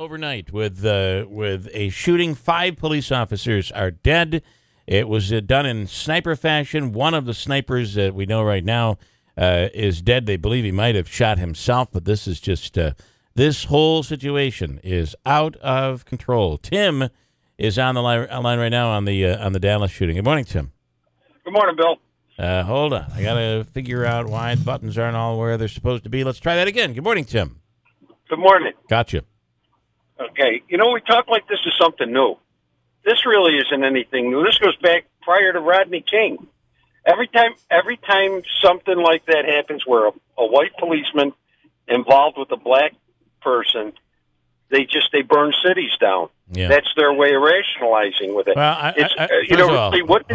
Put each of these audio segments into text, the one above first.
overnight with a shooting. 5 police officers are dead. It was done in sniper fashion. One of the snipers that we know right now is dead. They believe he might have shot himself, but this is just this whole situation is out of control. Tim is on the line right now on the Dallas shooting. Good morning, Tim. Good morning, Bill. Hold on. I got to figure out why the buttons aren't all where they're supposed to be. Let's try that again. Good morning, Tim. Good morning. Gotcha. Okay. We talk like this is something new. This really isn't anything new. This goes back prior to Rodney King. Every time something like that happens where a white policeman involved with a black person, they burn cities down. Yeah. That's their way of rationalizing with it. Well, really, what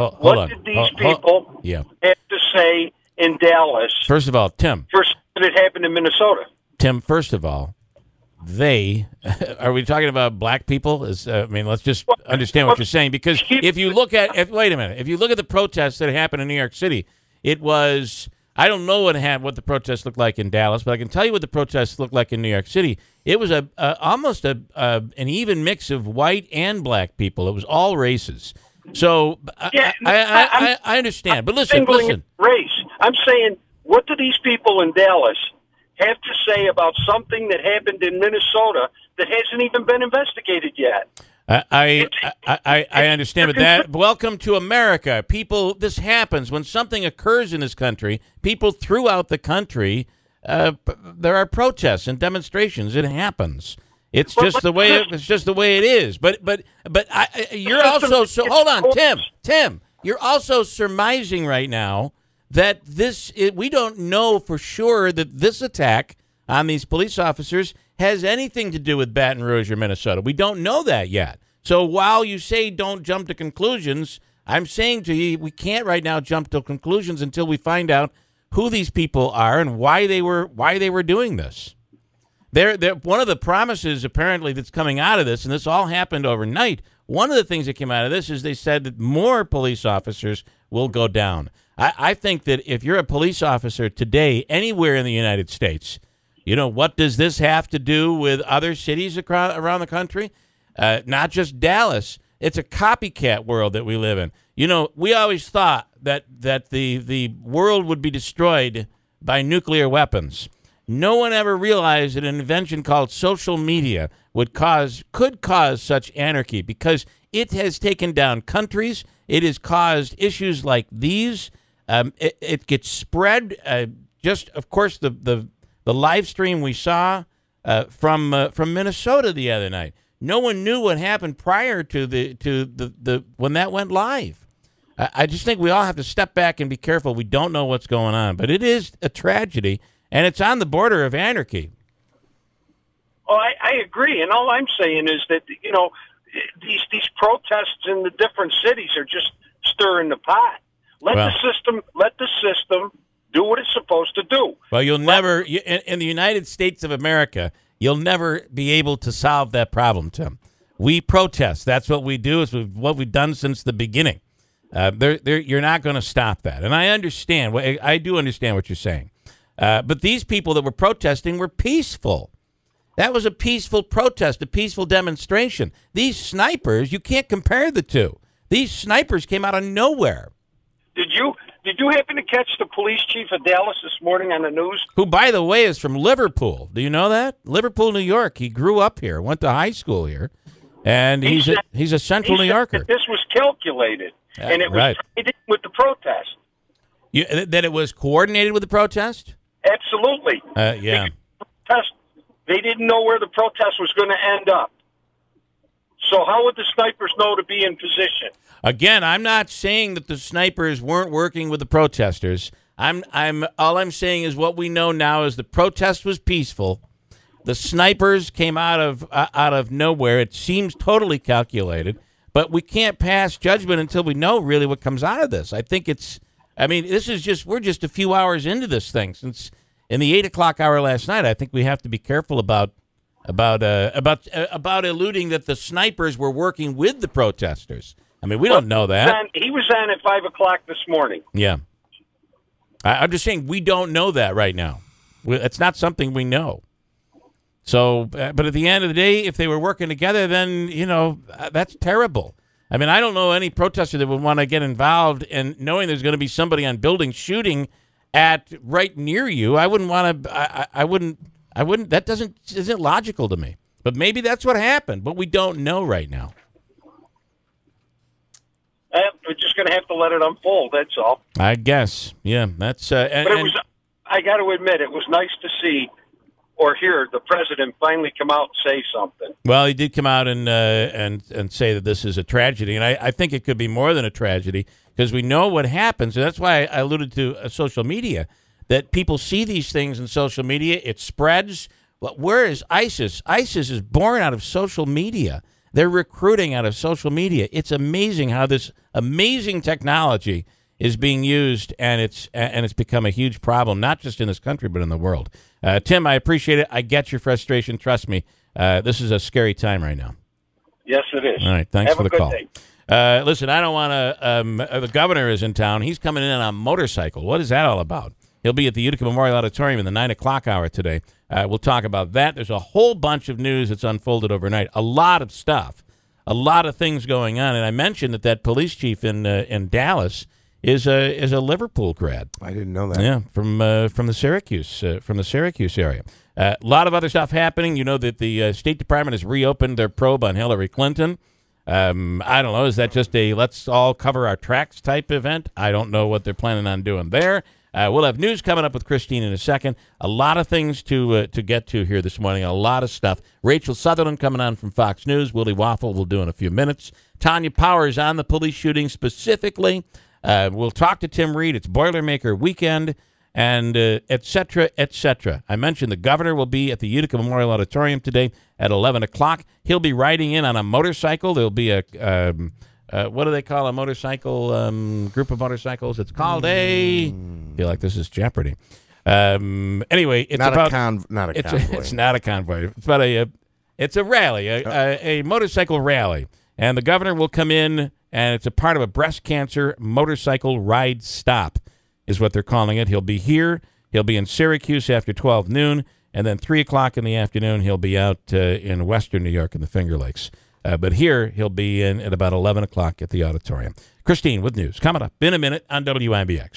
did these people have to say in Dallas? First of all, Tim. First, it happened in Minnesota. Tim, first of all, are we talking about black people? Let's just understand what you're saying, because if you look at the protests that happened in New York City, it was, I don't know what the protests looked like in Dallas, but I can tell you what the protests looked like in New York City. It was almost an even mix of white and black people. It was all races. So I understand, but listen. Race. I'm saying, what do these people in Dallas have to say about something that happened in Minnesota that hasn't even been investigated yet? I understand, but that, welcome to America. People, this happens. When something occurs in this country, people throughout the country, there are protests and demonstrations. It happens. It's just the way it is. But you're also, so hold on, Tim, you're also surmising right now that we don't know for sure that this attack on these police officers has anything to do with Baton Rouge or Minnesota. We don't know that yet. So while you say don't jump to conclusions, I'm saying to you, we can't right now jump to conclusions until we find out who these people are and why they were doing this. One of the promises apparently that's coming out of this, and this all happened overnight, one of the things that came out of this is they said that more police officers will go down. I think that if you're a police officer today anywhere in the United States, what does this have to do with other cities around the country? Not just Dallas. It's a copycat world that we live in. We always thought that the world would be destroyed by nuclear weapons. No one ever realized that an invention called social media could cause such anarchy, because it has taken down countries. It has caused issues like these. It gets spread. Of course, the live stream we saw from Minnesota the other night. No one knew what happened prior to the when that went live. I just think we all have to step back and be careful. We don't know what's going on, but it is a tragedy, and it's on the border of anarchy. Oh, I agree, and all I'm saying is that these protests in the different cities are just stirring the pot. Let the system do what it's supposed to do. Well, you'll never, in the United States of America, you'll never be able to solve that problem, Tim. We protest. That's what we do. It's what we've done since the beginning. You're not going to stop that. And I understand. I do understand what you're saying. But these people that were protesting were peaceful. That was a peaceful protest, a peaceful demonstration. These snipers, you can't compare the two. These snipers came out of nowhere. Did you happen to catch the police chief of Dallas this morning on the news? Who, by the way, is from Liverpool. Do you know that? Liverpool, New York. He grew up here, went to high school here, and he's a Central New Yorker. This was calculated, and it was tied in with the protest. That it was coordinated with the protest? Absolutely. Yeah. They didn't know where the protest was going to end up. So how would the snipers know to be in position? Again, I'm not saying that the snipers weren't working with the protesters. All I'm saying is what we know now is the protest was peaceful. The snipers came out of nowhere. It seems totally calculated, but we can't pass judgment until we know really what comes out of this. I think we're just a few hours into this thing. Since in the 8 o'clock hour last night, I think we have to be careful about alluding that the snipers were working with the protesters. We don't know that. He was on at 5 o'clock this morning. Yeah. I'm just saying we don't know that right now. It's not something we know. So, but at the end of the day, if they were working together, then, that's terrible. I mean, I don't know any protester that would want to get involved in knowing there's going to be somebody on buildings shooting at right near you. I wouldn't want to, I wouldn't, that isn't logical to me. But maybe that's what happened, but we don't know right now. We're just going to have to let it unfold, that's all. I guess, yeah. That's. But I got to admit, it was nice to see or hear the president finally come out and say something. Well, he did come out and say that this is a tragedy, and I think it could be more than a tragedy because we know what happens, and that's why I alluded to social media, that people see these things in social media, it spreads. But where is ISIS? ISIS is born out of social media. They're recruiting out of social media. It's amazing how this amazing technology is being used, and it's become a huge problem, not just in this country, but in the world. Tim, I appreciate it. I get your frustration. Trust me, this is a scary time right now. Yes, it is. All right, thanks for the call. Day. Listen, I don't want to. The governor is in town. He's coming in on a motorcycle. What is that all about? He'll be at the Utica Memorial Auditorium in the 9 o'clock hour today. We'll talk about that. There's a whole bunch of news that's unfolded overnight. A lot of stuff, a lot of things going on. And I mentioned that police chief in Dallas is a Liverpool grad. I didn't know that. Yeah, from the Syracuse area. A lot of other stuff happening. You know that the State Department has reopened their probe on Hillary Clinton. I don't know. Is that just a let's all cover our tracks type event? I don't know what they're planning on doing there. We'll have news coming up with Christine in a second. A lot of things to get to here this morning. A lot of stuff. Rachel Sutherland coming on from Fox News. Willie Waffle will do in a few minutes. Tanya Powers on the police shooting specifically. We'll talk to Tim Reed. It's Boilermaker weekend, and et cetera, et cetera. I mentioned the governor will be at the Utica Memorial Auditorium today at 11 o'clock. He'll be riding in on a motorcycle. There'll be a... what do they call a motorcycle group of motorcycles? It's called I feel like this is Jeopardy. Anyway, it's not about not a convoy. It's not a convoy. It's about it's a rally, a motorcycle rally, and the governor will come in, and it's a part of a breast cancer motorcycle ride stop, is what they're calling it. He'll be here. He'll be in Syracuse after 12 noon, and then 3 o'clock in the afternoon he'll be out in western New York in the Finger Lakes. But here, he'll be in at about 11 o'clock at the auditorium. Christine with news coming up in a minute on WIBX.